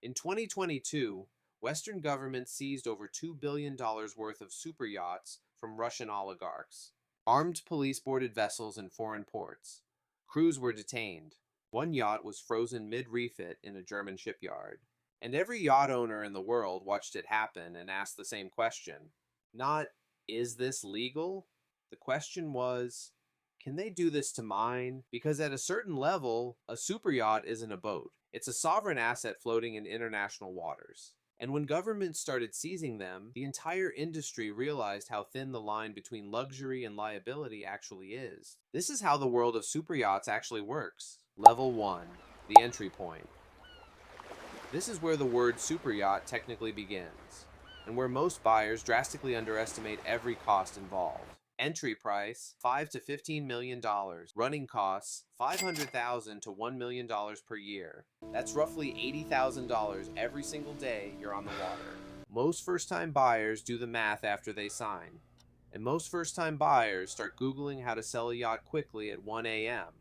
In 2022, Western governments seized over $2 billion worth of superyachts from Russian oligarchs. Armed police boarded vessels in foreign ports. Crews were detained. One yacht was frozen mid-refit in a German shipyard. And every yacht owner in the world watched it happen and asked the same question. Not, is this legal? The question was, can they do this to mine? Because at a certain level, a superyacht isn't a boat. It's a sovereign asset floating in international waters. And when governments started seizing them, the entire industry realized how thin the line between luxury and liability actually is. This is how the world of superyachts actually works. Level 1. The entry point. This is where the word superyacht technically begins, and where most buyers drastically underestimate every cost involved. Entry price, $5 to $15 million. Running costs, $500,000 to $1 million per year. That's roughly $80,000 every single day you're on the water. Most first-time buyers do the math after they sign, and most first-time buyers start Googling how to sell a yacht quickly at 1 a.m.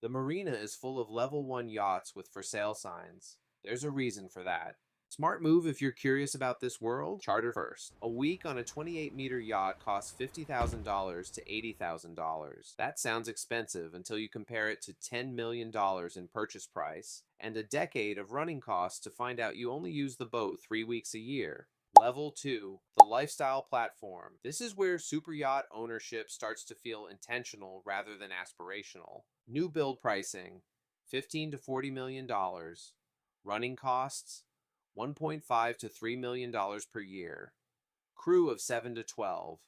The marina is full of level 1 yachts with for sale signs. There's a reason for that. Smart move if you're curious about this world, charter first. A week on a 28-meter yacht costs $50,000 to $80,000. That sounds expensive until you compare it to $10 million in purchase price and a decade of running costs to find out you only use the boat 3 weeks a year. Level 2, the lifestyle platform. This is where superyacht ownership starts to feel intentional rather than aspirational. New build pricing, $15 to $40 million. Running costs, $1.5 to $3 million per year. Crew of 7 to 12.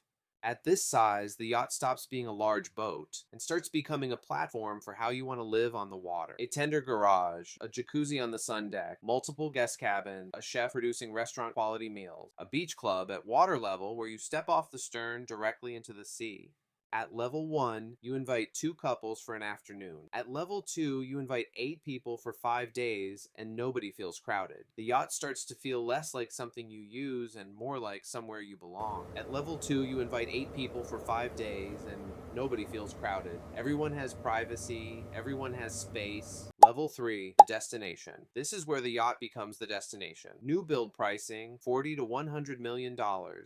At this size, the yacht stops being a large boat and starts becoming a platform for how you want to live on the water. A tender garage, a jacuzzi on the sun deck, multiple guest cabins, a chef producing restaurant quality meals, a beach club at water level where you step off the stern directly into the sea. At level 1, you invite 2 couples for an afternoon. At level 2, you invite 8 people for 5 days and nobody feels crowded. The yacht starts to feel less like something you use and more like somewhere you belong. At level 2, you invite 8 people for 5 days and nobody feels crowded. Everyone has privacy, everyone has space. Level 3, the destination. This is where the yacht becomes the destination. New build pricing, $40 to $100 million.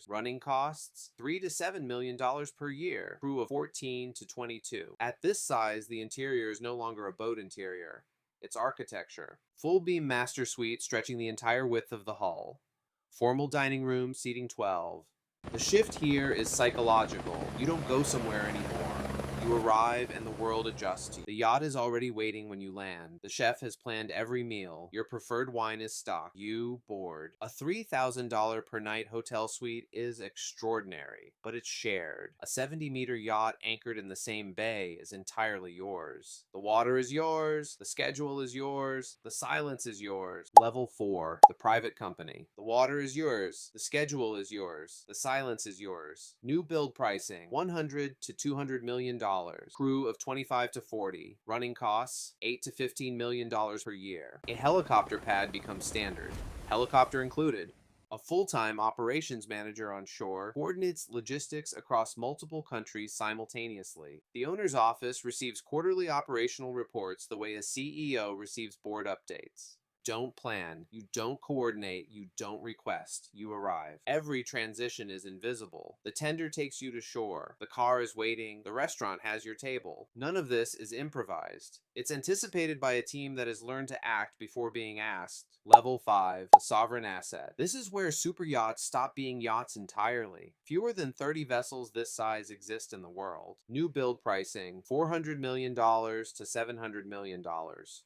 Running costs, $3 to $7 million per year. Crew of 14 to 22. At this size, the interior is no longer a boat interior. It's architecture. Full beam master suite stretching the entire width of the hull. Formal dining room seating 12. The shift here is psychological. You don't go somewhere anymore. You arrive and the world adjusts to you. The yacht is already waiting when you land. The chef has planned every meal. Your preferred wine is stocked. You board. A $3,000 per night hotel suite is extraordinary, but it's shared. A 70-meter yacht anchored in the same bay is entirely yours. The water is yours. The schedule is yours. The silence is yours. Level 4, the private company. The water is yours. The schedule is yours. The silence is yours. New build pricing, $100 to $200 million. Crew of 25 to 40. Running costs, $8 to $15 million per year. A helicopter pad becomes standard. Helicopter included. A full-time operations manager on shore coordinates logistics across multiple countries simultaneously. The owner's office receives quarterly operational reports the way a CEO receives board updates. Don't plan, you don't coordinate, you don't request, you arrive. Every transition is invisible. The tender takes you to shore. The car is waiting. The restaurant has your table. None of this is improvised. It's anticipated by a team that has learned to act before being asked. Level 5, the sovereign asset. This is where superyachts stop being yachts entirely. Fewer than 30 vessels this size exist in the world. New build pricing, $400 million to $700 million.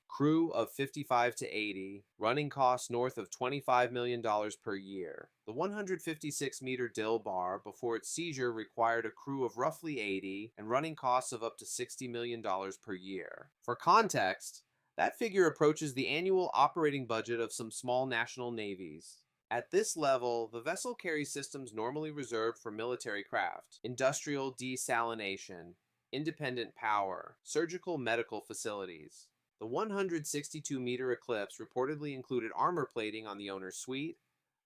Crew of 55 to 80. Running costs north of $25 million per year. The 156-meter dill bar before its seizure required a crew of roughly 80 and running costs of up to $60 million per year. For context, that figure approaches the annual operating budget of some small national navies. At this level, the vessel carries systems normally reserved for military craft: industrial desalination, independent power, surgical medical facilities. The 162-meter Eclipse reportedly included armor plating on the owner's suite,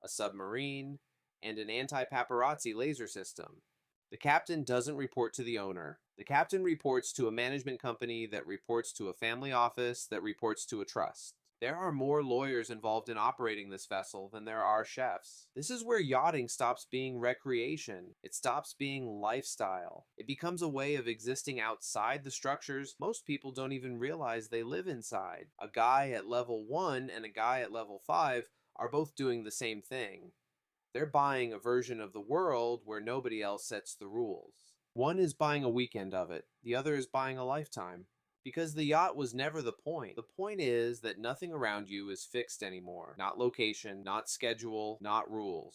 a submarine, and an anti-paparazzi laser system. The captain doesn't report to the owner. The captain reports to a management company that reports to a family office that reports to a trust. There are more lawyers involved in operating this vessel than there are chefs. This is where yachting stops being recreation. It stops being lifestyle. It becomes a way of existing outside the structures most people don't even realize they live inside. A guy at level 1 and a guy at level 5 are both doing the same thing. They're buying a version of the world where nobody else sets the rules. One is buying a weekend of it, the other is buying a lifetime. Because the yacht was never the point. The point is that nothing around you is fixed anymore. Not location, not schedule, not rules.